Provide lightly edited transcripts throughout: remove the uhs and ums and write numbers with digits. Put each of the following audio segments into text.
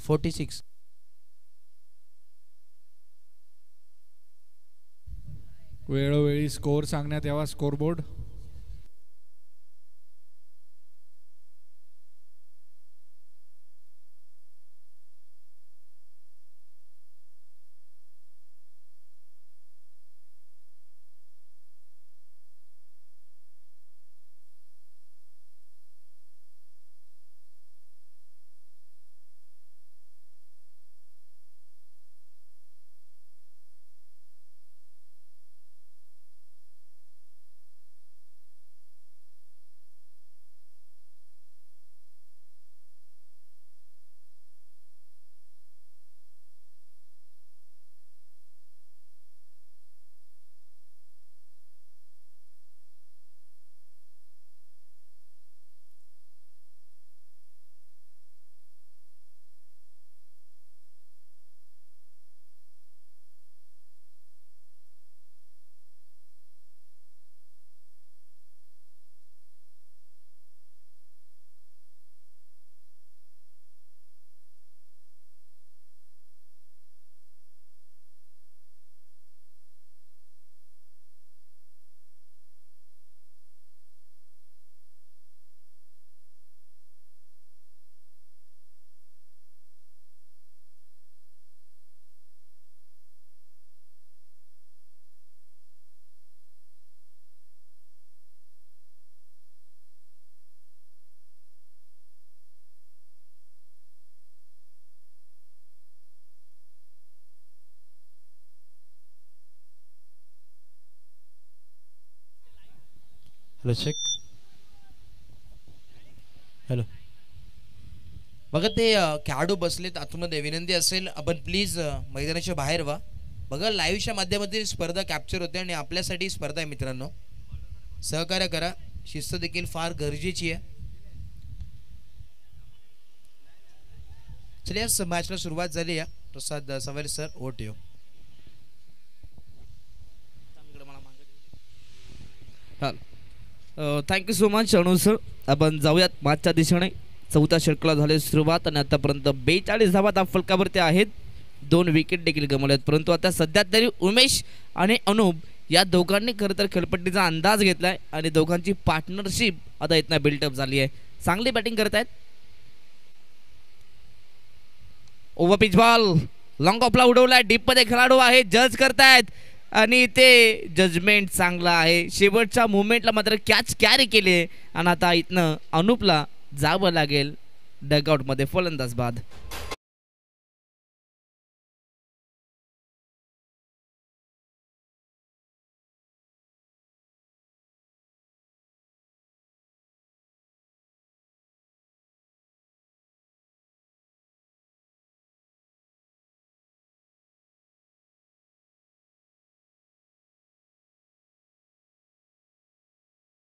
46. वेळोवेळी स्कोर सांगण्यात यावा. स्कोरबोर्ड. Hello check. हॅलो. बघा ते खेळाडू बसलेत आतमध्ये. विनंती असेल आपण प्लीज मैदानाच्या बाहेर व्हा. बघा लाईव्हच्या माध्यमातून स्पर्धा कॅप्चर होते आणि आपल्यासाठी स्पर्धा आहे मित्रांनो. सहकार्य करा. शिस्त देखील फार गरजेची आहे. चलिए या मॅचला सुरुवात झाली आहे. Prasad Sawari sir over to you. Thank you so much Anu sir. आपण जाऊयात मॅचच्या दिशेने. चौथ्या षटकाला झाली सुरुवात आणि आतापर्यंत 42 धावा त्या फलकावरती आहेत. 2 विकेट देखील गमावल्यात. परंतु आता सध्या तरी उमेश आणि अनुप या दोघांनी खरं तर खेळपट्टीचा अंदाज घेतलाय आणि दोघांची पार्टनरशिप आता इथनं बिल्टअप झाली आहे. चांगली बॅटिंग करत आहेत. ओव्हर पिच बॉल लॉंग ऑफला उडवलाय. डीप मध्ये खेळाडू आहे. जज करतायत आणि ते जजमेंट चांगलं आहे. शेवटच्या मुवमेंटला मात्र कॅच कॅरी केले आणि आता इथनं अनुपला जावं लागेल डगआउट मध्ये फलंदाज बाद.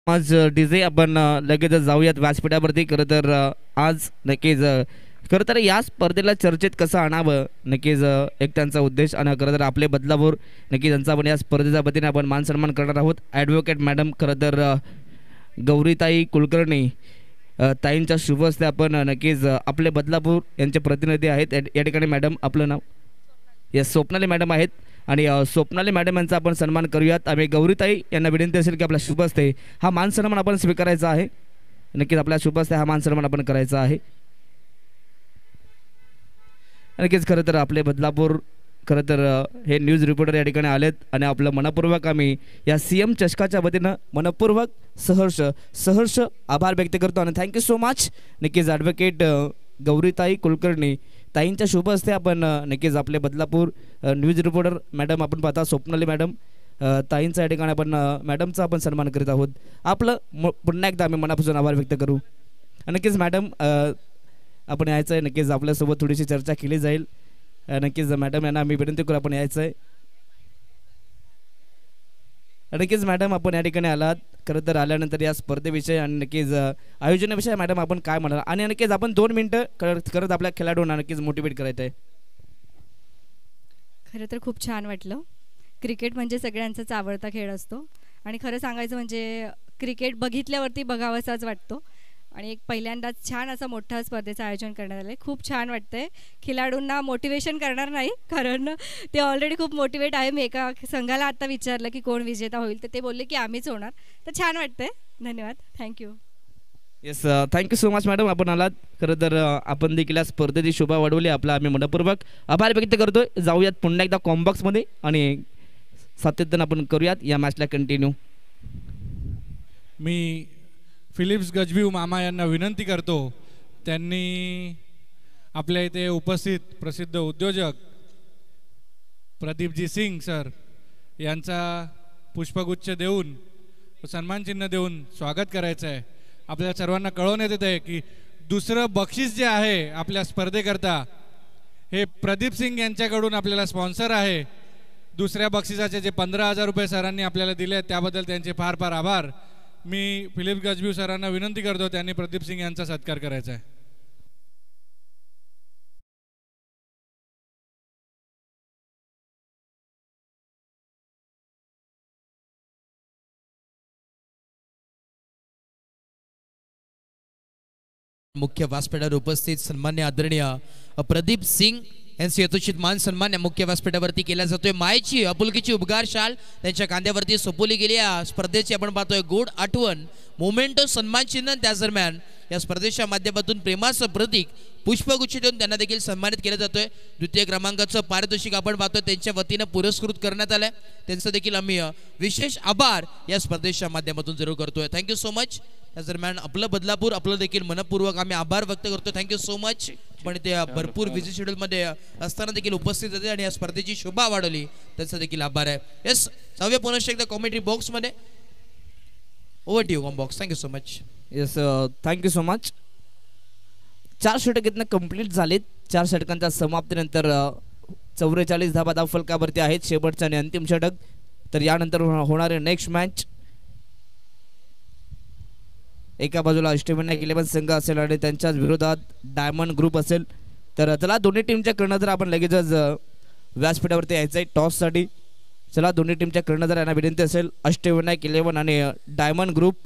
आज डीजे आपण लगेच जाऊयात व्यासपीठावरती. खरं तर आज नक्कीच खरं तर या स्पर्धेला चर्चेत कसं आणावं नक्कीच एक त्यांचा उद्देश आणि खरं तर आपले बदलापूर नक्कीच त्यांचा आपण या स्पर्धेच्या वतीने आपण मान सन्मान करणार आहोत. ॲडव्होकेट मॅडम खरं तर गौरीताई कुलकर्णी ताईंच्या शुभ हस्ते आपण नक्कीच आपले बदलापूर यांचे प्रतिनिधी आहेत. या ठिकाणी मॅडम आपलं नाव या स्वप्नाली मॅडम आहेत आणि स्वप्नाली मॅडम यांचा आपण सन्मान करूयात. आम्ही गौरीताई यांना विनंती असेल की आपल्या शुभ हस्ते हा मान सन्मान आपण स्वीकारायचा आहे. नक्कीच आपल्या शुभ हस्ते हा मान सन्मान आपण करायचा आहे. नक्कीच खरं तर आपले बदलापूर खरं तर हे न्यूज रिपोर्टर या ठिकाणी आलेत आणि आपलं मनपूर्वक आम्ही या CM चषकाच्या वतीनं मनपूर्वक सहर्ष आभार व्यक्त करतो आणि थँक्यू सो मच. नक्कीच ॲडव्होकेट गौरीताई कुलकर्णी ताईंच्या शुभ हस्ते आपण नक्कीच आपले बदलापूर न्यूज रिपोर्टर मॅडम आपण पाहता स्वप्नाली मॅडम ताईंचा या ठिकाणी आपण मॅडमचा आपण सन्मान करीत आहोत. आपलं पुन्हा एकदा आम्ही मनापासून आभार व्यक्त करू. नक्कीच मॅडम आपण यायचं आहे. नक्कीच आपल्यासोबत थोडीशी चर्चा केली जाईल. नक्कीच मॅडम यांना आम्ही विनंती करू आपण यायचं आहे. नक्कीच मॅडम आपण या ठिकाणी आलात. खरं तर आल्यानंतर या स्पर्धेविषयी आणि नक्कीच आयोजनाविषयी मॅडम आपण काय म्हणाल आणि नक्कीच आपण 2 मिनिटं करत आपल्या खेळाडूंना नक्कीच मोटिवेट करायचं आहे. खरं तर खूप छान वाटलं. क्रिकेट म्हणजे सगळ्यांचाच आवडता खेळ असतो आणि खरं सांगायचं म्हणजे क्रिकेट बघितल्यावरती बघावासाच वाटतो. आणि एक पहिल्यांदाच छान असं मोठं स्पर्धेचं आयोजन करण्यात आलं आहे. खूप छान वाटतंय. खिलाडूंना मोटिवेशन करणार नाही, कारण ते ऑलरेडी खूप मोटिवेट आहे. मी एका संघाला आता विचारलं की कोण विजेता होईल, तर ते बोलले की आम्हीच होणार. तर छान वाटतंय. धन्यवाद. Thank you. Yes, thank you so much madam, आपण आलात. खरं तर आपण देखील या स्पर्धेची शोभा वाढवली, आपला आम्ही मनपूर्वक आभार व्यक्त करतोय. जाऊयात पुन्हा एकदा कॉम्बॉक्समध्ये आणि सातत्यानं आपण करूयात या मॅचला कंटिन्यू. मी फिलिप्स गजबीव मामा यांना विनंती करतो, त्यांनी आपल्या इथे उपस्थित प्रसिद्ध उद्योजक प्रदीपजी सिंग सर यांचा पुष्पगुच्छ देऊन सन्मानचिन्ह देऊन स्वागत करायचं आहे. आपल्या सर्वांना कळवण्यात येत आहे की दुसरं बक्षीस जे आहे आपल्या स्पर्धेकरता हे प्रदीप सिंग यांच्याकडून आपल्याला स्पॉन्सर आहे. दुसऱ्या बक्षिसाचे जे 15,000 रुपये सरांनी आपल्याला दिले त्याबद्दल त्यांचे फार फार आभार. मी फिलिप गजबीव सरांना विनंती करतो, त्यांनी प्रदीप सिंग यांचा सत्कार करायचा आहे. मुख्य व्यासपीठावर उपस्थित सन्मान्य आदरणीय प्रदीप सिंग यांचे यथोचित मान सन्मान या मुख्य व्यासपीठावरती केला जातोय. मायेची आपुलकीची उपगार शाल त्यांच्या कांद्यावरती सोपवली गेली. या स्पर्धेची आपण पाहतोय गोड आठवण मोमेंटो सन्मान चिन्ह. त्याच दरम्यान या स्पर्धेच्या माध्यमातून प्रेमाचं प्रतीक पुष्पगुच्छ देऊन त्यांना देखील सन्मानित केलं जातोय. द्वितीय क्रमांकाचं पारितोषिक आपण पाहतोय त्यांच्या वतीनं पुरस्कृत करण्यात आलंय. त्यांचं देखील आम्ही विशेष आभार या स्पर्धेच्या माध्यमातून जरूर करतोय. Thank you so much. त्याच दरम्यान आपलं बदलापूर आपलं देखील मनपूर्वक आम्ही आभार व्यक्त करतो. Thank you so much. पण ते भरपूर बिझी शेड्यूलमध्ये असताना देखील उपस्थित होते आणि या स्पर्धेची शोभा वाढवली, त्यांचा देखील आभार आहे. येस, जाऊया पुन्हा एकदा कॉमेंट्री बॉक्समध्ये. Over to you com box. Thank you so much. Yes, thank you so much. 4 षटक इथनं कंप्लीट झालेत. 4 षटकांच्या समाप्तीनंतर 44 धाबा धावफलकावरती आहेत. शेवटचं आणि अंतिम षटक. तर यानंतर होणारे नेक्स्ट मॅच एका बाजूला अष्टविनायक 11 संघ असेल आणि त्यांच्याच विरोधात डायमंड ग्रुप असेल. तर चला दोन्ही टीमच्या कर्णधार आपण लगेचच व्यासपीठावरती यायचं आहे टॉससाठी. चला दोन्ही टीमच्या कर्णधार यांना विनंती असेल, अष्टविनायक 11 आणि डायमंड ग्रुप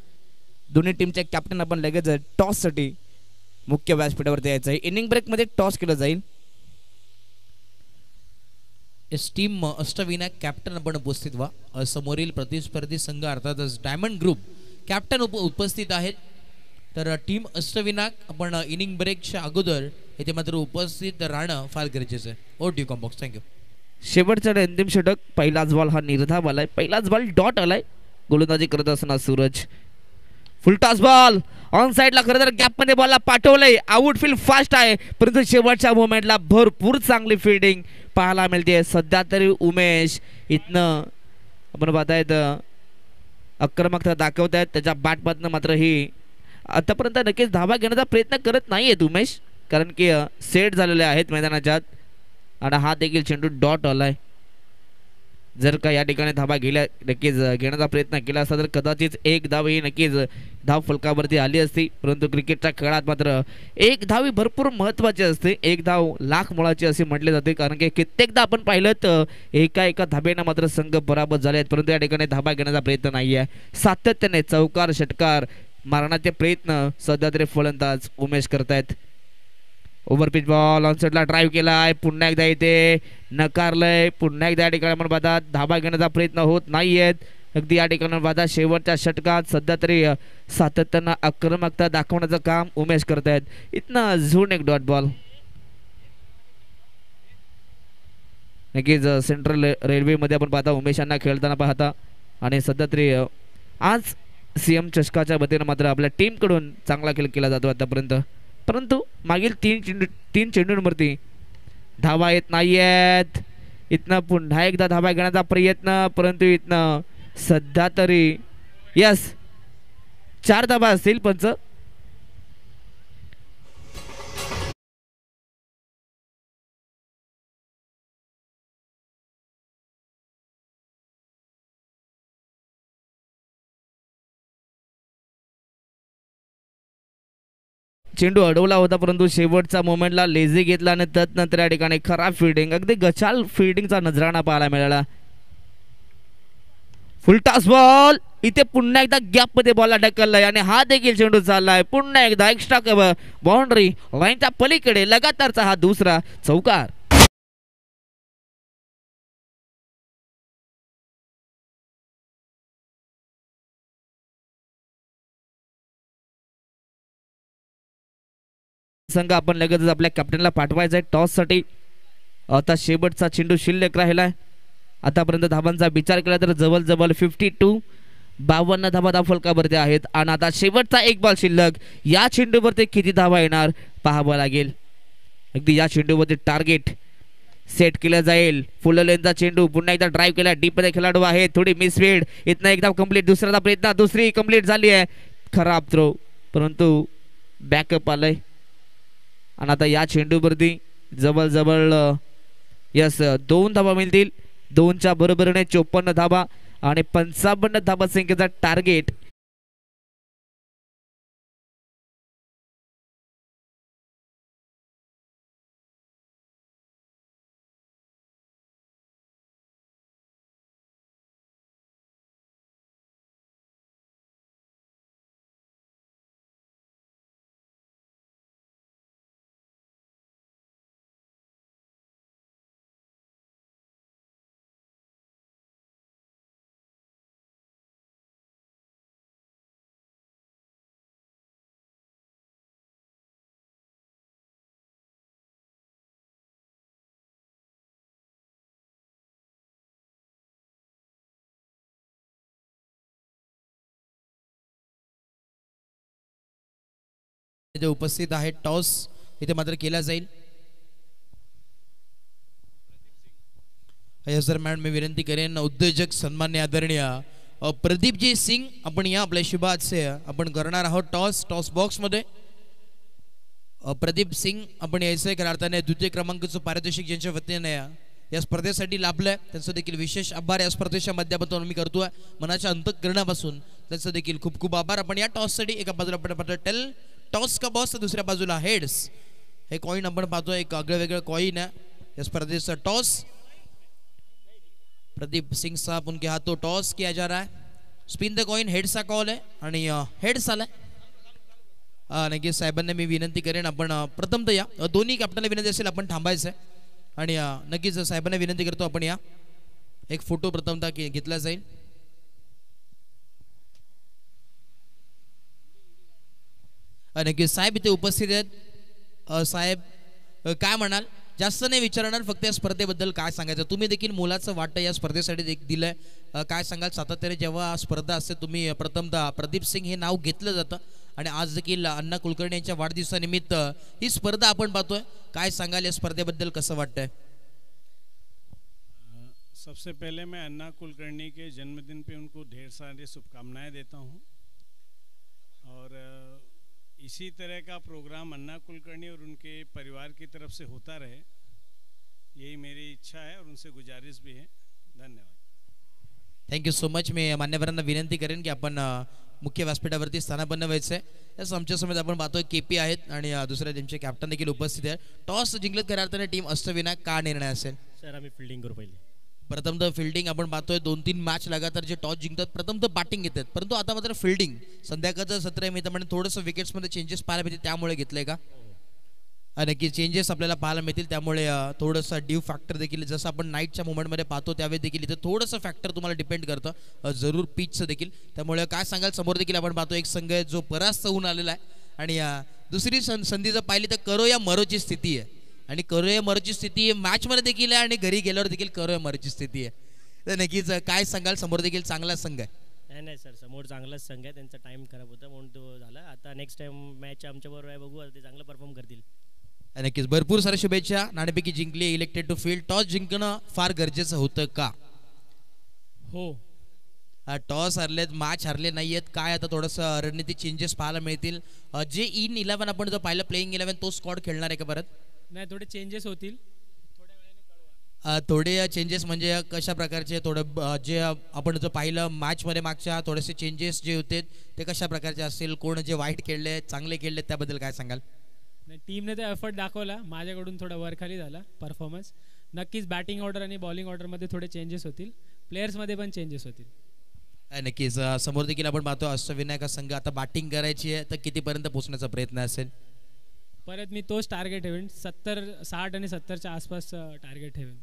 दोन्ही टीमचे कॅप्टन आपण लगेच टॉससाठी मुख्य व्यासपीठावरती यायचं आहे. इनिंग ब्रेकमध्ये टॉस केलं जाईल. एस टीम अष्टविनायक कॅप्टन आपण उपस्थित व्हा. समोरील प्रतिस्पर्धी संघ अर्थातच डायमंड ग्रुप कॅप्टन उपस्थित आहेत. तर टीम अष्टविनायक आपण इनिंग ब्रेकच्या अगोदर येथे मात्र उपस्थित राहणं फार गरजेचं आहे. ओ टी कॉम बॉक्स. थँक्यू. शेवटचा आणि अंतिम षटक. पहिलाच बॉल हा निर्धाव आलाय, पहिलाच बॉल डॉट आलाय. गोलंदाजी करत असताना सूरज. फुलटॉस बॉल ऑन साइडला. खरं तर गॅपमध्ये बॉलला पाठवलंय. आउटफील्ड फास्ट आहे, परंतु शेवटच्या मोमेंटला भरपूर चांगली फिल्डिंग पाहायला मिळते. सध्या तरी उमेश इथनं आपण पाहतायत आक्रमकता दाखवत आहेत. त्याच्या बॅटमधनं मात्र ही आतापर्यंत नक्कीच धावा घेण्याचा प्रयत्न करत नाही आहेत उमेश, कारण की सेट झालेले आहेत मैदानाच्यात आणि हा देखील चेंडू डॉट आलाय. जर का या ठिकाणी धावा गेल्या नक्कीच घेण्याचा प्रयत्न केला असता तर कदाचित एक धाव ही नक्कीच धाव फलकावरती आली असती. परंतु क्रिकेटच्या खेळात मात्र एक धाव ही भरपूर महत्त्वाची असते. एक धाव लाख मोलाची असे म्हटले जाते, कारण की कित्येकदा आपण पाहिलं तर एका धाब्यानं मात्र संघ पराभूत झाले आहेत, परंतु या ठिकाणी धावा घेण्याचा प्रयत्न नाही आहे. सातत्याने चौकार षटकार मारण्याचे प्रयत्न सध्या तरी फलंदाज उमेश करतायत. ओव्हरपिच बॉल ऑन साइडला ड्राईव्ह केलाय. पुन्हा एकदा इथे नकारलंय. पुन्हा एकदा या ठिकाणी आपण पाहतात धावा घेण्याचा प्रयत्न होत नाहीयेत. अगदी या ठिकाणी पाहता शेवटच्या षटकात सध्या तरी सातत्यानं आक्रमकता दाखवण्याचं काम उमेश करतायत. इथनं झून एक डॉट बॉल. नक्कीच सेंट्रल रेल्वेमध्ये आपण पाहता उमेशांना खेळताना पाहता आणि सध्या तरी आज CM चषकाच्या वतीनं मात्र आपल्या टीमकडून चांगला खेळ केला जातो आतापर्यंत, परंतु मागील तीन चेंडूंवरती धावा येत नाहीयेत. इथनं पुन्हा एकदा धावा घेण्याचा प्रयत्न, परंतु इथनं सध्या तरी यस 4 धावा असतील पंच. चेंडू अडवला होता, परंतु शेवटचा मोमेंटला लेझी घेतला आणि त्यानंतर या ठिकाणी खराब फिल्डिंग, अगदी गचाल फिल्डिंगचा नजराणा पाहायला मिळाला. फुल टॉस बॉल इथे पुन्हा एकदा गॅप मध्ये बॉलला ढकललाय आणि हा देखील चेंडू चाललाय पुन्हा एकदा एक्स्ट्रा कव्हर बाउंड्री लाईनच्या पलीकडे लगातारचा हा दुसरा चौकार. संघ आपण लगेचच आपल्या कॅप्टनला पाठवायचा आहे टॉस साठी. आता शेवटचा चेंडू शिल्लक राहिलाय. आतापर्यंत धावांचा विचार केला तर जवळ 52 52 धावा फलकावरती आहेत आणि आता शेवटचा एक बॉल शिल्लक. या चेंडूवरती किती धावा येणार पाहावं लागेल. अगदी या चेंडूवरती टार्गेट सेट केलं जाईल. फुल लेनचा चेंडू पुन्हा एकदा ड्राईव्ह केला. डीप मध्ये खेळाडू आहे थोडी मिसफील्ड. इथनं एकदा कंप्लीट दुसरा प्रयत्न दुसरी कंप्लीट झाली आहे. खराब थ्रो परंतु बॅकअप आलंय आणि आता या चेंडूवरती जवळ यस 2 धावा मिळतील. 2च्या बरोबरीने 54 धावा आणि 55 धावा संख्येचा टार्गेट. इथे उपस्थित आहेत. टॉस इथे मात्र केला जाईल. दरम्यान मी विनंती करेन उद्योजक सन्मान्य आदरणीय प्रदीपजी सिंग आपण या आपल्याशी बात से आपण करणार आहोत टॉस बॉक्स मध्ये. प्रदीप सिंग आपण यायचंय खऱ्या अर्थाने द्वितीय क्रमांकाचं पारितोषिक ज्यांच्या वतीने या स्पर्धेसाठी लाभलंय त्यांचं देखील विशेष आभार या स्पर्धेच्या माध्यमातून मी करतोय मनाच्या अंतःकरणापासून. त्यांचं देखील खूप खूप आभार. आपण या टॉससाठी एका बाजूला आपण टेल टॉस का बॉस दुसऱ्या बाजूला हेड्स हे कॉइन आपण पाहतोय. एक वेगळं कॉइन आहे या स्पर्धेचा टॉस. प्रदीप सिंग साहब उनके हाथों टॉस किया जा रहा है. स्पिन द कॉइन हेड्स चा कॉल आहे आणि हेड्स आलाय. नक्कीच साहेबांना मी विनंती करेन आपण प्रथमतः या दोन्ही कॅप्टनला विनंती असेल आपण थांबायचं आहे आणि नक्कीच साहेबांना विनंती करतो आपण या एक फोटो प्रथमतः घेतला जाईल. नक्कीच साहेब इथे उपस्थित आहेत. साहेब काय म्हणाल? जास्त नाही विचारणार फक्त या स्पर्धेबद्दल काय सांगायचं. तुम्ही देखील मोलाचं वाटतं या स्पर्धेसाठी दिलंय. काय सांगाल? सातत्याने जेव्हा स्पर्धा असते तुम्ही प्रथमतः प्रदीप सिंग हे नाव घेतलं जातं आणि आज देखील अण्णा कुलकर्णी यांच्या वाढदिवसानिमित्त ही स्पर्धा आपण पाहतोय. काय सांगाल या स्पर्धेबद्दल कसं वाटतंय? सबसे पहले मैं अन्ना कुलकर्णी के जन्मदिन पे उनको ढेर सारी शुभकामनाएं देता हूं और इसी तरह का प्रोग्राम अन्ना कुलकर्णी और उनके परिवार की तरफ से होता रहे यही मेरी इच्छा है और उनसे गुजारिश भी है. धन्यवाद. Thank you so much. मी मान्यवरांना विनंती करेन की आपण मुख्य व्यासपीठावरती स्थानापन्न व्हायचं आहे. याच आमच्या समोर आपण पाहतोय केपी आहेत आणि दुसऱ्या टीमचे कॅप्टन देखील उपस्थित आहेत. टॉस जिंकलं खऱ्या अर्थाने टीम अष्टविनायक का निर्णय असेल? सर आम्ही फिल्डिंग करू पहिले. प्रथमतः फिल्डिंग आपण पाहतोय 2-3 मॅच लगातार जे टॉस जिंकतात प्रथमतः बॅटिंग घेतात परंतु आता मात्र फिल्डिंग संध्याकाळचं सत्र आहे. मी तर म्हणजे थोडंसं विकेट्समध्ये चेंजेस पाहायला मिळतील त्यामुळे घेतलंय का? नक्की चेंजेस आपल्याला पाहायला मिळतील त्यामुळे थोडंसं ड्यू फॅक्टर देखील जसं आपण नाईटच्या मोमेंटमध्ये पाहतो त्यावेळी देखील इथे थोडंसं फॅक्टर तुम्हाला डिपेंड करतं जरूर पिचचं देखील. त्यामुळे काय सांगाल? समोर देखील आपण पाहतो एक संघ आहे जो परास्त होऊन आलेला आहे आणि दुसरी संधी जर पाहिली तर करो या मरोची स्थिती आहे आणि करो या मरोची स्थिती मॅचमध्ये देखील आहे आणि घरी गेल्यावर देखील करो या मरोची स्थिती आहे. तर नक्कीच काय सांगाल? समोर देखील चांगला संघ आहे. नाही सर समोर चांगलाच संघ आहे. त्यांचा टाइम खराब होता म्हणून तो झाला. आता नेक्स्ट टाइम मॅच आमच्याबरोबर आहे बघू ते चांगलं परफॉर्म करतील. नक्कीच भरपूर साऱ्या शुभेच्छा. नाणेफेकी जिंकली इलेक्टेड टू फील्ड. टॉस जिंकणं फार गरजेचं होतं का? हो. टॉस हरलेत मॅच हरले नाही आहेत. काय आता थोडंसं रणनीती चेंजेस पाहायला मिळतील. जे इन 11 आपण जर पाहिलं प्लेइंग 11 तो स्क्वॉड खेळणार आहे का परत? नाही थोडे चेंजेस होतील. थोडे चेंजेस म्हणजे कशा प्रकारचे? थोडं जे आपण जर पाहिलं मॅचमध्ये मागच्या थोडेसे चेंजेस जे होते ते कशा प्रकारचे असतील? कोण जे वाईट खेळले चांगले खेळले त्याबद्दल काय सांगाल? नाही टीमने ते एफर्ट दाखवला. माझ्याकडून थोडा वरखाली झाला परफॉर्मन्स. नक्कीच बॅटिंग ऑर्डर आणि बॉलिंग ऑर्डरमध्ये थोडे चेंजेस होतील. प्लेयर्समध्ये पण चेंजेस होतील. नक्कीच समोर देखील आपण पाहतो अष्टविनायक संघ आता बॅटिंग करायची आहे, तर कितीपर्यंत पोहोचण्याचा प्रयत्न असेल? परत मी तोच टार्गेट ठेवेन, 60 आणि 70च्या आसपास टार्गेट ठेवेन.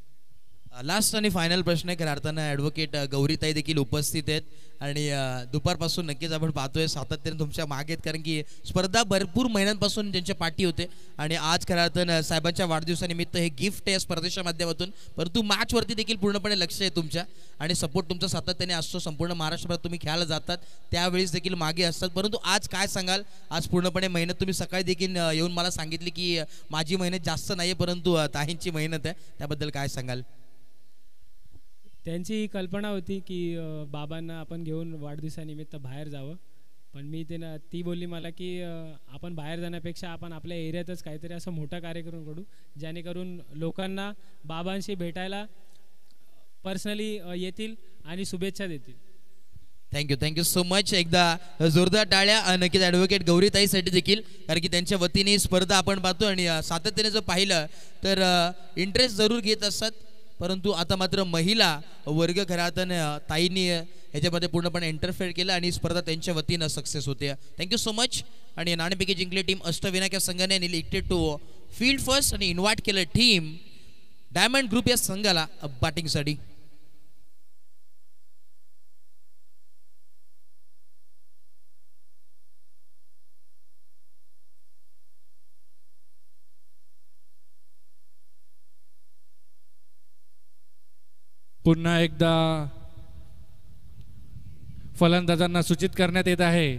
लास्ट आणि फायनल प्रश्न आहे. खऱ्या अर्थानं ॲडव्होकेट गौरीताई देखील उपस्थित आहेत आणि दुपारपासून नक्कीच आपण पाहतोय सातत्याने तुमच्या मागे आहेत, कारण की स्पर्धा भरपूर महिन्यांपासून त्यांच्या पाठी होते आणि आज खऱ्या अर्थानं साहेबांच्या वाढदिवसानिमित्त हे गिफ्ट आहे या स्पर्धेच्या माध्यमातून. परंतु मॅचवरती देखील पूर्णपणे लक्ष आहे तुमच्या आणि सपोर्ट तुमचा सातत्याने असतो. संपूर्ण महाराष्ट्रात तुम्ही खेळायला जातात त्यावेळेस देखील मागे असतात. परंतु आज काय सांगाल? आज पूर्णपणे मेहनत तुम्ही सकाळी देखील येऊन मला सांगितली की माझी मेहनत जास्त नाही आहे, परंतु ताईंची मेहनत आहे, त्याबद्दल काय सांगाल? त्यांची ही कल्पना होती की बाबांना आपण घेऊन वाढदिवसानिमित्त बाहेर जावं, पण ती बोलली मला की आपण बाहेर जाण्यापेक्षा आपण आपल्या एरियातच काहीतरी असं मोठा कार्यक्रम करू जेणेकरून लोकांना बाबांशी भेटायला पर्सनली येतील आणि शुभेच्छा देतील. Thank you so much. एकदा जोरदार टाळ्या नक्कीच ॲडव्होकेट गौरीताईसाठी देखील, कारण की त्यांच्या वतीने स्पर्धा आपण पाहतो आणि सातत्याने जर पाहिलं तर इंटरेस्ट जरूर घेत असतात, परंतु आता मात्र महिला वर्ग खऱ्या अर्थानं ताईंनी ह्याच्यामध्ये पूर्णपणे इंटरफेअर केलं आणि स्पर्धा त्यांच्या वतीनं सक्सेस होते. Thank you so much. आणि नाणेपेकी जिंकली टीम अष्टविनायक या संघाने इलेक्टेड टू फील्ड फर्स्ट आणि इन्व्हाइट केलं टीम डायमंड ग्रुप या संघाला बॅटिंगसाठी. पुन्हा एकदा फलंदाजांना सूचित करण्यात येत आहे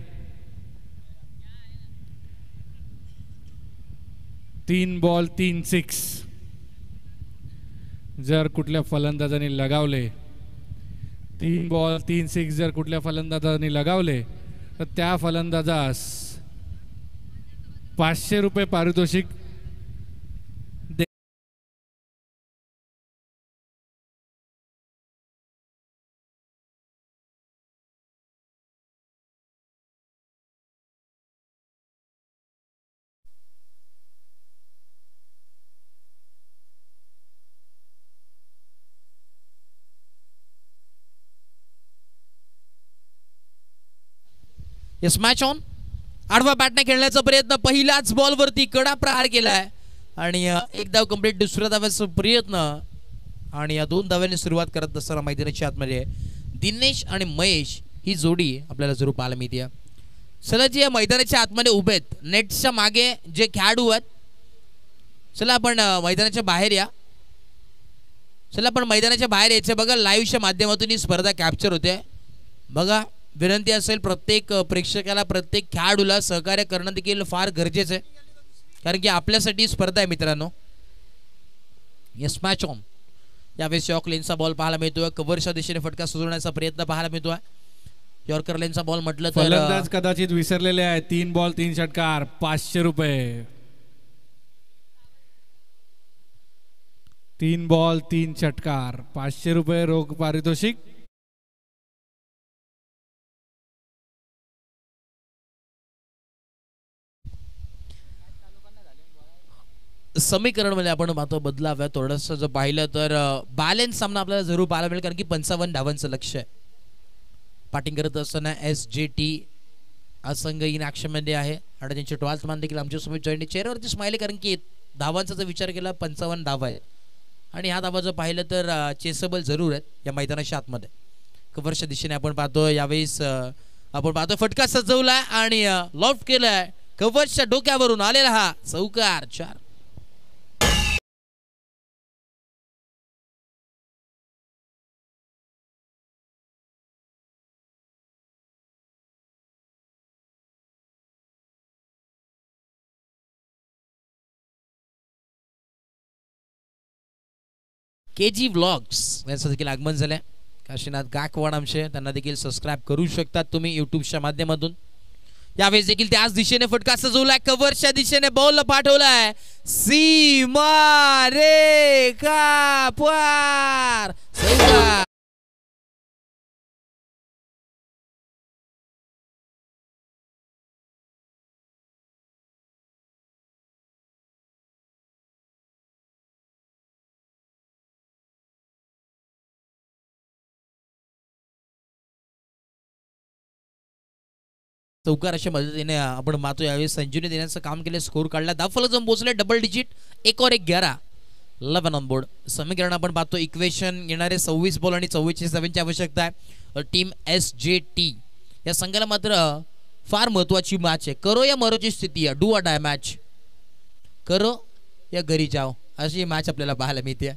3 बॉल 3 सिक्स. जर कुठल्या फलंदाजाने लगावले 3 बॉल 3 सिक्स जर कुठल्या फलंदाजाने लगावले तर त्या फलंदाजास 500 रुपये पारितोषिक. Yes, match on. आडवा बॅटने खेळण्याचा प्रयत्न, पहिल्याच बॉलवरती कडा प्रहार केलाय आणि एक धाव कंप्लीट. दुसऱ्या धाव्याचा प्रयत्न आणि या 2 धाव्यांनी सुरुवात करत असताना मैदानाच्या आतमध्ये दिनेश आणि महेश ही जोडी आपल्याला जरूर पाहायला मिळते. चला, जे या मैदानाच्या आतमध्ये उभे आहेत नेटच्या मागे जे खेळाडू आहेत, चला आपण मैदानाच्या बाहेर या. चला आपण मैदानाच्या बाहेर यायचे. बघा, लाईव्हच्या माध्यमातून ही स्पर्धा कॅप्चर होते. बघा, विनंती असेल प्रत्येक प्रेक्षकाला, प्रत्येक खेळाडूला सहकार्य करणं देखील फार गरजेचं आहे, कारण की आपल्यासाठी स्पर्धा आहे मित्रांनो. Yes, match on. यावेळेस यॉर्कर लेनचा बॉल पाहायला मिळतोय. कव्हरच्या दिशेने फटका सुधारण्याचा प्रयत्न पाहायला मिळतोय. यॉर्कर लेनचा बॉल म्हटलं तर फलंदाज कदाचित विसरलेले आहे. 3 बॉल 3 षटकार, 500 रुपये. 3 बॉल 3 षटकार, 500 रुपये रोख पारितोषिक. समीकरण मध्ये आपण पाहतो बदलाव्या थोडंसं जर पाहिलं तर बॅलन्स सामना आपल्याला जरूर पाहायला मिळेल, कारण की 55 धावांचं लक्ष आहे. बॅटिंग करत असताना SJT हा संघ इन ॲक्शनमध्ये आहे आणि त्यांचे 12th मान देखील आमच्यासमोर जॉईन. चेहऱ्यावरती स्माइल, कारण की धावांचा जर विचार केला 55 धावा आहे आणि ह्या धावा जर पाहिलं तर चेसेबल जरूर आहेत या मैदानाच्या आतमध्ये. कव्हरच्या दिशेने आपण पाहतो. यावेळेस आपण पाहतो फटका सजवलाय आणि लॉफ्ट केलाय. कव्हरच्या डोक्यावरून आलेला हा चौकार, 4. KG व्लॉग्स यांचं देखील आगमन झालंय. काशीनाथ गायकवाड आमचे, त्यांना देखील सबस्क्राईब करू शकतात तुम्ही यूट्यूबच्या माध्यमातून. यावेळेस देखील त्याच दिशेने फटका सजवलाय. कव्हरच्या दिशेने बॉल पाठवलाय. सीमा रेखा पार. चौकार अशा मदतीने आपण पाहतो यावेळी संजीवनी देण्याचं काम केलं, स्कोर काढला, दाफल जाऊन पोहोचले डबल डिजिट, 1 और 1 11 11 ऑन बोर्ड. समीकरण आपण पाहतो, इक्वेशन येणारे 26 बॉल आणि 44 ची आवश्यकता आहे. टीम SJT या संघाला मात्र फार महत्वाची मॅच आहे. करो या मरोची स्थिती आहे, डू अ डाय मॅच, करो या घरी जाओ अशी मॅच आपल्याला पाहायला मिळते.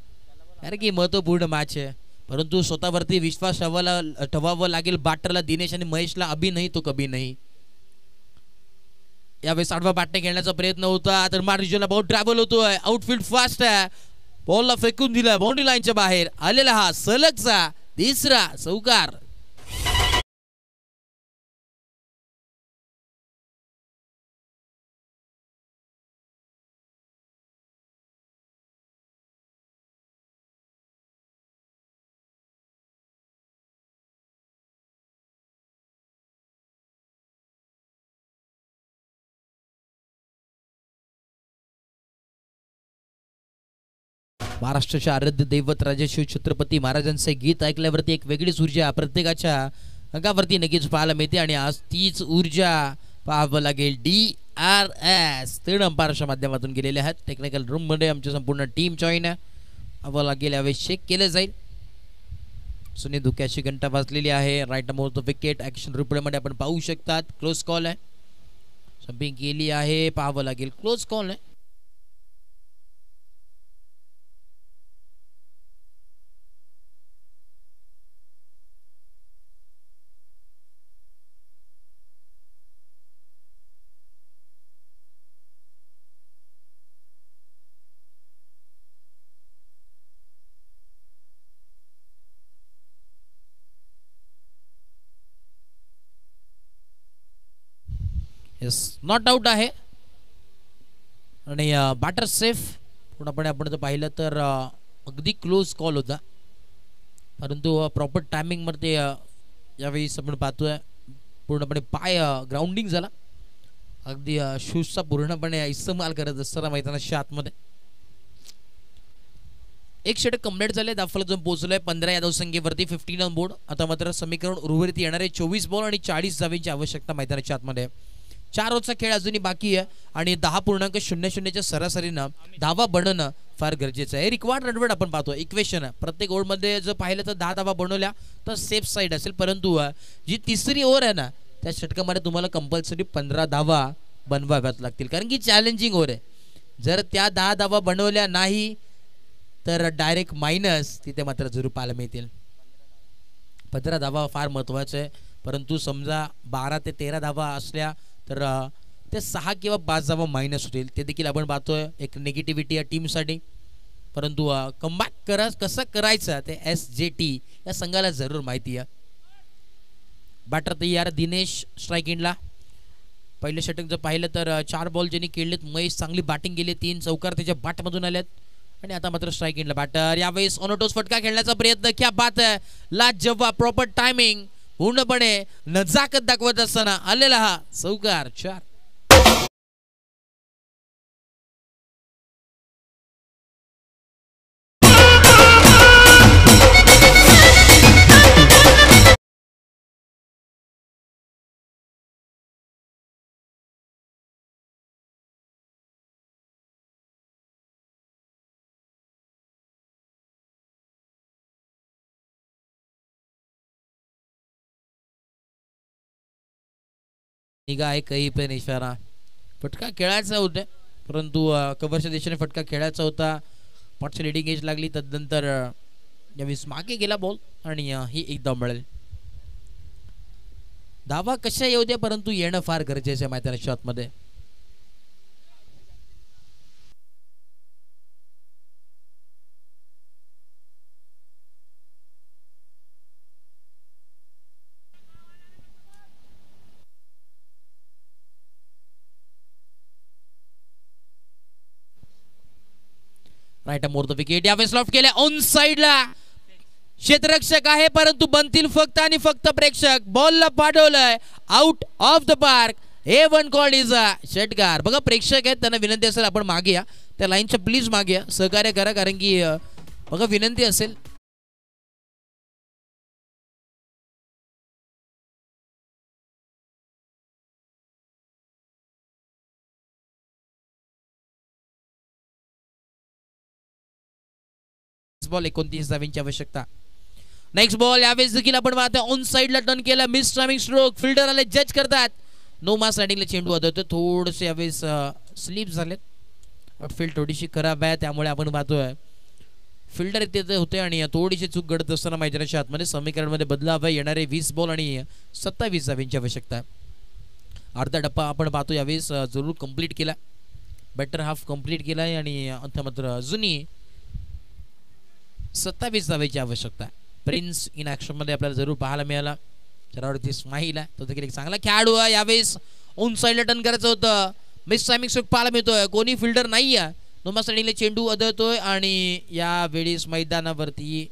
कारण की महत्वपूर्ण मॅच आहे, परंतु स्वतःवरती विश्वास ठेवावा लागेल बाटरला, दिनेश आणि महेशला. अभी नाही तो कभी नाही. यावेळेस आडवा बॅटने खेळण्याचा प्रयत्न होता, तर मार्जिनला बहुत ट्रॅव्हल होतोय, आउटफील्ड फास्ट आहे, बॉलला फेकून दिला, बाउंड्री लाईनच्या बाहेर आलेला हा सलगचा तिसरा चौकार. महाराष्ट्राचे आराध्य दैवत राजश्री छत्रपती महाराजांचे गीत ऐकल्यावरती एक वेगळीच ऊर्जा प्रत्येकाच्या अंगावरती नक्कीच पाहायला मिळते. आणि आज तीच ऊर्जा पाहावं लागेल. DRS 3 अंपायरच्या माध्यमातून गेलेले आहेत. टेक्निकल रूम मध्ये आमची संपूर्ण टीम जॉईन हवं लागेल. यावेळेस चेक केलं जाईल. सुनी धुक्याची घंटा वाजलेली आहे. Right more the wicket action replay मध्ये आपण पाहू शकतात. क्लोज कॉल आहे, स्टंपिंग केली आहे, पाहावं लागेल. क्लोज कॉल आहे. येस, नॉट आउट आहे आणि बॅटर सेफ. पूर्णपणे आपण जर पाहिलं तर अगदी क्लोज कॉल होता, परंतु प्रॉपर टायमिंग मध्ये यावेळेस आपण पाहतोय पूर्णपणे पाय ग्राउंडिंग झाला. अगदी शूजचा पूर्णपणे इस्तेमाल करत असताना मैदानाच्या आतमध्ये. एक षटक कंप्लीट झाले, दाखल जाऊन पोहोचलोय 15 या धावसंख्येवरती, 15 ऑन बोर्ड. आता मात्र समीकरण उर्वरित येणारे 24 बॉल आणि 40 धावांची आवश्यकता मैदानाच्या आतमध्ये. 4 ओव्हरचा खेळ अजूनही बाकी आहे आणि 10.00च्या सरासरीनं धावा बनवणं फार गरजेचं आहे. रिक्वायर्ड रनरेट आपण पाहतो, इक्वेशन प्रत्येक ओव्हरमध्ये जर पाहिलं तर 10 धावा बनवल्या तर सेफ साईड असेल, परंतु जी तिसरी ओव्हर आहे ना त्या षटकामध्ये तुम्हाला कंपल्सरी 15 धावा बनवाव्याच लागतील, कारण की चॅलेंजिंग ओव्हर आहे. जर त्या 10 धावा बनवल्या नाही तर डायरेक्ट मायनस तिथे मात्र जरूर पाहायला मिळतील. 15 धावा फार महत्वाचं आहे, परंतु समजा 12 ते 13 धावा असल्या तर ते 6 किंवा 5 धावा मायनस होतील. ते देखील आपण पाहतोय एक निगेटिव्हिटी या टीमसाठी. परंतु कमबॅक कसं करायचं ते SJT या संघाला जरूर माहिती आहे. बॅटर तयार, दिनेश स्ट्रायकिंगला. पहिले षटक जर पाहिलं तर 4 बॉल ज्यांनी खेळलेत, महेश चांगली बॅटिंग केली, 3 चौकार त्याच्या बॅटमधून आल्यात. आणि आता मात्र स्ट्रायकिंगला बॅटर. यावेळेस ऑनोटोस फटका खेळण्याचा प्रयत्न, क्या बात आहे, लाजवाब प्रॉपर टायमिंग, पूर्णपणे नजाकत दाखवत असताना आलेला हा चौकार. 4. निगा आहे कहीं पे इशारा. फटका खेळायचा होता, परंतु कव्हरच्या दिशेने फटका खेळायचा होता. पॉटची लिडिंग एज लागली, तदनंतर यावेळेस मागे गेला बॉल आणि ही एकदा मिळेल. धावा कशा येऊ द्या, परंतु येणं फार गरजेचं आहे मैदानाच्या आतमध्ये. Right more the wicket. यावेळेस लॉफ्ट केल्या ऑन साइडला, क्षेत्ररक्षक आहे परंतु बनतील फक्त आणि फक्त प्रेक्षक. बॉलला पाठवलंय आउट ऑफ द पार्क. हे वन कॉल्ड इज अ षटकार. बघा प्रेक्षक आहेत, त्यांना विनंती असेल आपण मागे या, त्या लाईनच्या प्लीज मागे या, सहकार्य करा, कारण की बघा विनंती असेल बॉल 29 धावांची आवश्यकता. नेक्स्ट बॉल यावेळेस देखील आपण पाहतो ऑन साइडला टर्न केला, मिस टायमिंग स्ट्रोक, फिल्डर आले जज करतात. नो मास रायडिंगला चेंडू आदळतो, थोडेसे यावेळेस स्लिप झालेत. फील्ड थोडीशी खराब आहे, त्यामुळे आपण पाहतोय फिल्डर इथे होते आणि थोडीशी चूक घडत असताना मैदानाच्या आतमध्ये समीकरणमध्ये बदलाव आहे. येणारे 20 बॉल आणि 27 धावांची आवश्यकता. अर्धा टप्पा आपण पाहतो यावेळेस जरूर कंप्लीट केला, बेटर हाफ कंप्लीट केला आहे आणि आता मात्र अजूनही 27 धावांची आवश्यकता. प्रिन्स इन ॲक्शन मध्ये आपल्याला जरूर पाहायला मिळाला. चेहऱ्यावरती स्माईल आहे, तो देखील एक चांगला खेळाडू आहे. यावेळेस ऑन साइडला टर्न करायचं होतं, मिस टायमिंग स्ट्रोक पाहायला मिळतोय, कोणी फिल्डर नाही आहे. नोमा सडीले चेंडू आदळतोय आणि या वेळेस मैदानावरती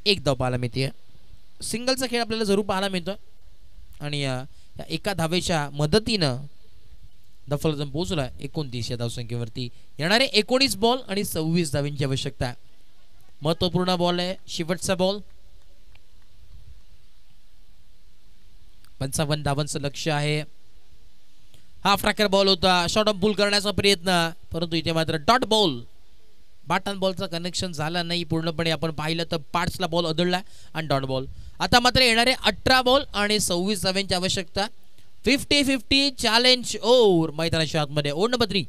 एक धाव पाहायला मिळते. सिंगलचा खेळ आपल्याला जरूर पाहायला मिळतो आणि या एका धावेच्या मदतीनं दफलजम पोहोचला 29 या धावसंख्येवरती. येणारे 19 बॉल आणि 26 धावांची आवश्यकता. महत्वपूर्ण बॉल आहे, शेवटचा बॉल. 55 धावांचं लक्ष आहे. हाफ ट्रॅकर बॉल होता, शॉर्ट ऑफ पुल करण्याचा प्रयत्न, परंतु इथे मात्र डॉट बॉल. बॅटन बॉलचा कनेक्शन झाला नाही पूर्णपणे. आपण पाहिलं तर पार्ट्सला बॉल आदळला आणि डॉट बॉल. आता मात्र येणारे 18 बॉल आणि 26 धावांची आवश्यकता. 50-50 चॅलेंज ओव्हर मैदानाच्या आतमध्ये. Over number 3.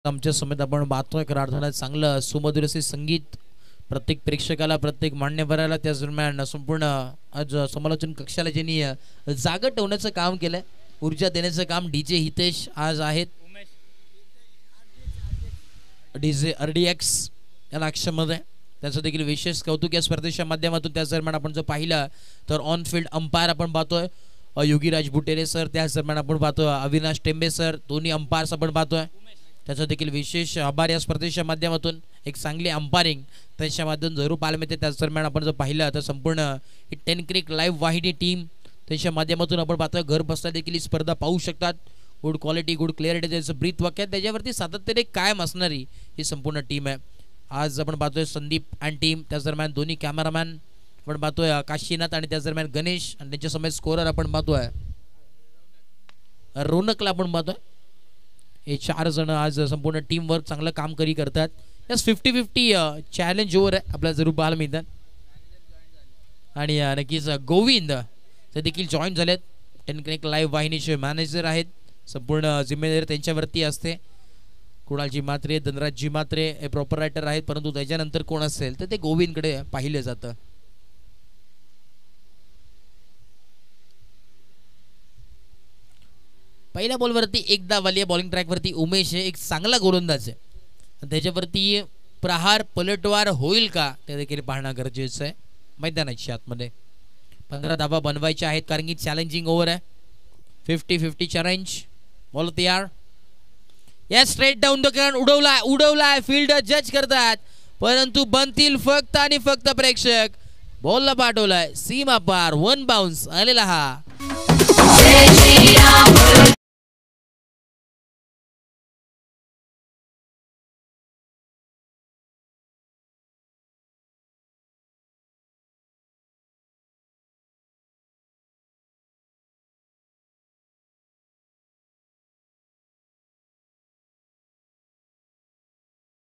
आमच्या समेत आपण पाहतोय करार्थाला चांगलं सुमधुर असे संगीत प्रत्येक प्रेक्षकाला, प्रत्येक मान्यवराला, त्याच दरम्यान संपूर्ण आज समालोचन कक्षाला ज्यांनी जागा ठेवण्याचं काम केलंय, ऊर्जा देण्याचं काम डीजे हितेश आज आहेत. डीजे RDX या नाक्षमध्ये त्याचं देखील विशेष कौतुक या स्पर्धेच्या माध्यमातून. त्याच दरम्यान आपण जर पाहिलं तर ऑन फील्ड अंपायर आपण पाहतोय योगीराज बुटेरे सर. त्याच दरम्यान आपण पाहतोय अविनाश टेंबे सर, दोन्ही अंपायर्स आपण पाहतोय. त्याचं देखील विशेष आभार या स्पर्धेच्या माध्यमातून. एक चांगली अंपायरिंग त्याच्या माध्यमातून जरूर पाहायला मिळते. त्याच दरम्यान आपण जर पाहिलं तर संपूर्ण ही 10 क्रिक लाईव्ह वाहिनी टीम त्याच्या माध्यमातून आपण पाहतोय घर बसता देखील ही स्पर्धा पाहू शकतात. गुड क्वालिटी, गुड क्लिअरिटी, त्याचं ब्रीथ वाक्य त्याच्यावरती सातत्याने कायम असणारी ही संपूर्ण टीम आहे. आज आपण पाहतोय संदीप अँड टीम, त्याच दरम्यान दोन्ही कॅमेरामॅन आपण पाहतोय काशीनाथ आणि त्याच दरम्यान गणेश, आणि त्यांच्या समोर स्कोरर आपण पाहतोय रोनकला आपण पाहतोय. हे 4 जण आज संपूर्ण टीम वर्क चांगलं काम करतात. यस 50-50 चॅलेंज ओव्हर आहे आपल्याला जरूर पाहायला मिळतात. आणि नक्कीच गोविंद ते देखील जॉईन झालेत. 10 क्रिक लाईव्ह वाहिनीचे मॅनेजर आहेत. संपूर्ण जिम्मेदारी त्यांच्यावरती असते. कुणालजी मात्रे, धनराजजी मात्रे हे प्रॉपर रायटर आहेत, परंतु त्याच्यानंतर कोण असेल तर ते गोविंदकडे पाहिलं जातं. पहिल्या बॉलवरती एकदा वाली बॉलिंग ट्रॅकवरती उमेश हे एक चांगला गोलंदाज आहे. त्याच्यावरती प्रहार पलटवार होईल का ते देखील पाहणं गरजेचं आहे. मैदानाच्या आतमध्ये 15 धावा बनवायच्या आहेत कारण की चॅलेंजिंग ओव्हर आहे. 50-50 चॅलेंज. बॉल तयार. या स्ट्रेट डाऊन द कॅन उडवलाय फील्डर जज करतात, परंतु बनतील फक्त आणि फक्त प्रेक्षक. बॉलला पाठवलाय सीमा पार, 1 बाउन्स आलेला हा.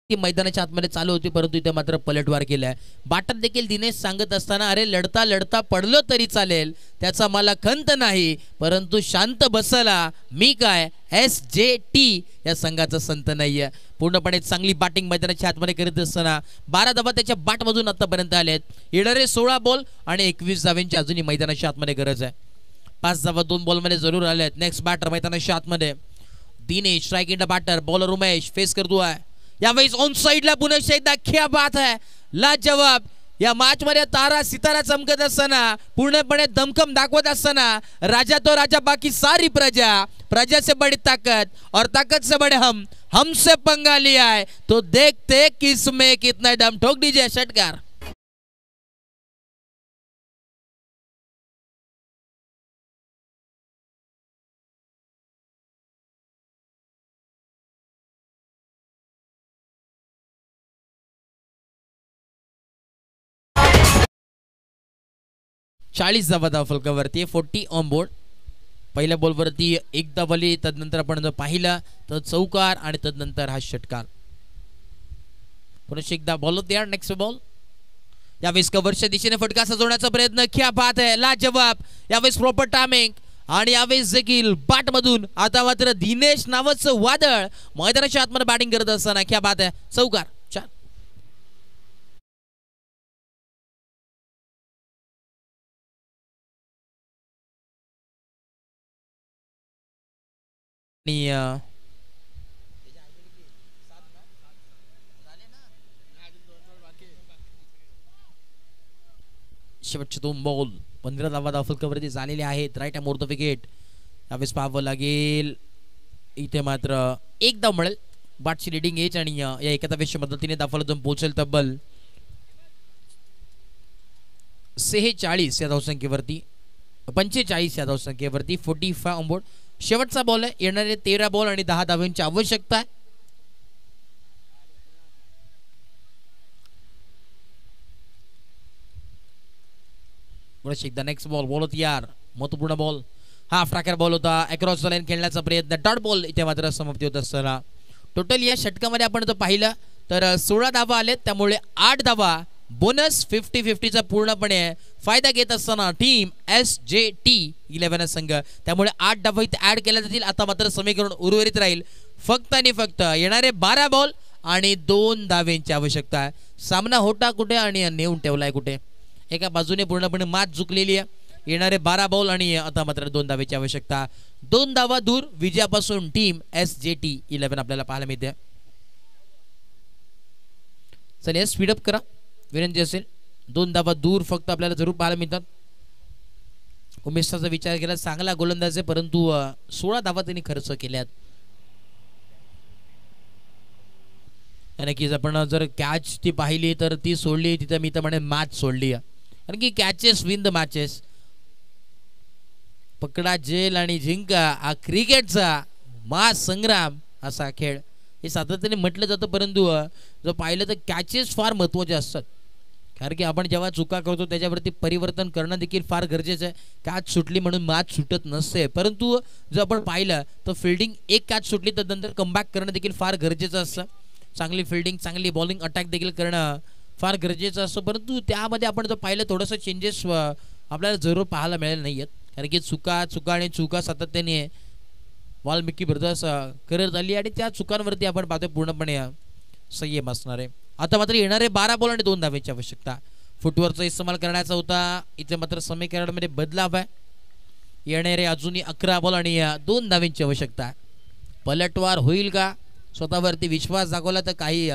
ती मैदानाच्या आतमध्ये चालू होती, परंतु इथे मात्र पलटवार केलाय. बाटन देखील दिनेश सांगत असताना अरे लढता लढता पडलो तरी चालेल, त्याचा मला खंत नाही, परंतु शांत बसला मी काय SJT या संघाचा संत नाहीये. पूर्णपणे चांगली बॅटिंग मैदानाच्या आतमध्ये करीत असताना 12 धावा त्याच्या बॅटमधून आतापर्यंत आलेत. येणारे 16 बॉल आणि 21 धावांची अजूनही मैदानाच्या आतमध्ये गरज आहे. 5 धावा 2 बॉलमध्ये जरूर आलेत. नेक्स्ट बॅटर मैदानाच्या आतमध्ये Dinesh, strike in the batter. Bowler Umesh face करतो आहे. यावेळेस ऑन साइडला पुन्हा एकदा क्या बात है, लाजवाब या मॅच मध्ये तारा सितारा चमकत असताना पूर्णपणे दमखम दाखवत असताना राजा तो राजा बाकी सारी प्रजा, प्रजा से बड़ी ताकत और ताकत से बड़े हम, हमसे पंगा लिया है तो देखते किसमें कितना दम. ठोक दीजिए षटकार. चाळीस धावा धाव फलकावरती 40 ऑन बोर्ड. पहिल्या बॉलवरती एक धावली, तदनंतर आपण जर पाहिलं तर चौकार आणि तदनंतर हा षटकार. पुन्हा एकदा बॉल होते. नेक्स्ट बॉल यावेळेस कव्हरच्या दिशेने फटका सजवण्याचा प्रयत्न. क्या बात आहे, लाजवाब. यावेळेस प्रॉपर टायमिंग आणि यावेळेस देखील बाट मधून आता मात्र दिनेश नावाचं वादळ मैदानाच्या आतमध्ये बॅटिंग करत असताना क्या बात आहे, चौकार. आणि शेवटचे 2 बॉल 15 धावा धाव फलकावरती झालेले आहेत. Right more the wicket. यावेळेस पाहावं लागेल, इथे मात्र एक धाव मिळेल. बाटची लिडिंग एज आणि या एका धावेच्या मदतीने धावाला जाऊन पोहोचेल तब्बल 46 या धावसंख्येवरती, 45 या धावसंख्येवरती. 45 ऑन बोर्ड. शेवटचा बॉल आहे. येणारे 13 बॉल आणि 10 धावांची आवश्यकता आहे. एकदा नेक्स्ट बॉल बॉल होती यार, महत्वपूर्ण बॉल. हा फ्रॅकर बॉल होता. अक्रॉस द लाईन खेळण्याचा प्रयत्न. डॉट बॉल इथे मात्र समाप्ती होत असताना टोटल या षटकामध्ये आपण जर पाहिलं तर 16 धावा आलेत. त्यामुळे 8 धावा बोनस 50-50चा पूर्णपणे फायदा घेत असताना टीम SJT11 संघ. त्यामुळे 8 धावा इथे ऍड केल्या जातील. आता मात्र समीकरण उर्वरित राहील फक्त आणि फक्त येणारे 12 बॉल आणि 2 धावेंची आवश्यकता आहे. सामना होता कुठे आणि नेऊन ठेवलाय कुठे. एका बाजूने पूर्णपणे मात झुकलेली आहे. येणारे 12 बॉल आणि आता मात्र 2 धावेची आवश्यकता. 2 धावा दूर विजयापासून टीम SJT11 आपल्याला पाहायला मिळते. चला स्पीडअप करा विनंती असेल. 2 धावा दूर फक्त आपल्याला जरूर पाहायला मिळतात. उमेशचा विचार केला, चांगला गोलंदाज आहे परंतु 16 धावा त्यांनी खर्च केल्यात. नक्कीच आपण जर कॅच ती पाहिली तर ती सोडली तिथे मी तर म्हणे मॅच सोडली. कारण की कॅचेस विन द मॅचेस. पकडा जेल आणि जिंका हा क्रिकेटचा महासंग्राम असा खेळ हे सातत्याने म्हटलं जातं. परंतु जर पाहिलं तर कॅचेस फार महत्त्वाचे असतात. कारण की आपण जेव्हा चुका करतो त्याच्यावरती परिवर्तन करणं देखील फार गरजेचं आहे. कॅच सुटली म्हणून मॅच सुटत नसते. परंतु जर आपण पाहिलं तर फिल्डिंग एक कॅच सुटली तर नंतर कमबॅक करणं देखील फार गरजेचं असतं. चांगली फिल्डिंग, चांगली बॉलिंग अटॅक देखील करणं फार गरजेचं असतं. परंतु त्यामध्ये आपण जर पाहिलं थोडंसं चेंजेस आपल्याला जरूर पाहायला मिळाले नाही आहेत. कारण की चुका सातत्याने वाल्मिकी ब्रदर्स करत आली आणि त्या चुकांवरती आपण पाहतोय पूर्णपणे संयम असणार आहे. आता मात्र येणारे 12 बॉल आणि 2 धावेची आवश्यकता. फुटवर्कचा इस्तेमाल करण्याचा होता. इथे मात्र समीकरणामध्ये बदलाव आहे. येणारे अजूनही 11 बॉल आणि 2 धावेची आवश्यकता. पलटवार होईल का? स्वतःवरती विश्वास दाखवला तर काही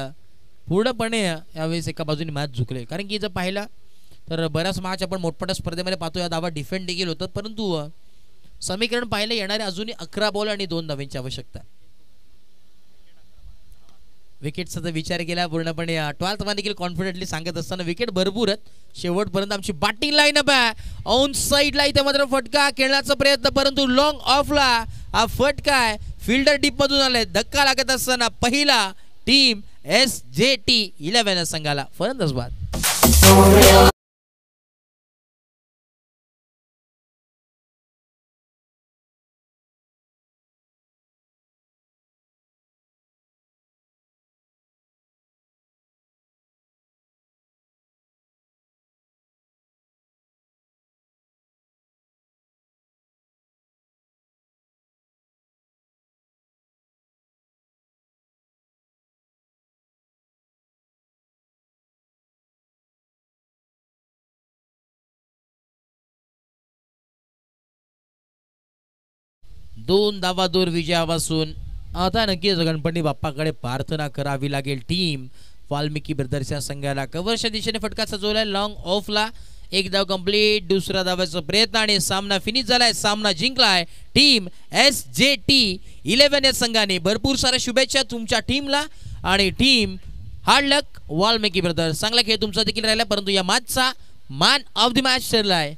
पूर्णपणे यावेळेस एका बाजूने मॅच झुकले. कारण की जर पाहिला तर बऱ्याच मॅच आपण मोठमोठ्या स्पर्धेमध्ये पाहतो या धावा डिफेंड देखील होतात. परंतु समीकरण पाहिलं येणारे अजूनही 11 बॉल आणि 2 धावेची आवश्यकता. विकेटचा जर विचार केला पूर्णपणे 12th मध्ये देखील कॉन्फिडेंटली सांगत असताना विकेट भरपूर आहेत. शेवटपर्यंत आमची बॅटिंग लाईनअप आहे. ऑन साईडला इथे मात्र फटका खेळण्याचा प्रयत्न परंतु लॉंग ऑफला हा फटका आहे. फिल्डर डीप मधून आले. धक्का लागत असताना पहिला टीम SJT11 संघाला फलंदाज बाद. दोन धावा दूर विजयापासून आता नक्कीच गणपती बाप्पाकडे प्रार्थना करावी लागेल टीम वाल्मिकी ब्रदर्सच्या संघाला कव्हरच्या दिशेने फटका सजवलाय लॉंग ऑफला. एक धाव कंप्लीट, दुसरा धावाचा प्रयत्न आणि सामना फिनिश झालाय. सामना जिंकलाय टीम SJT11 या संघाने. भरपूर साऱ्या शुभेच्छा तुमच्या टीमला आणि team hard luck Valmiki brothers. चांगला खेळ तुमचा देखील राहिला, परंतु या मॅचचा मॅन ऑफ द मॅच ठरलाय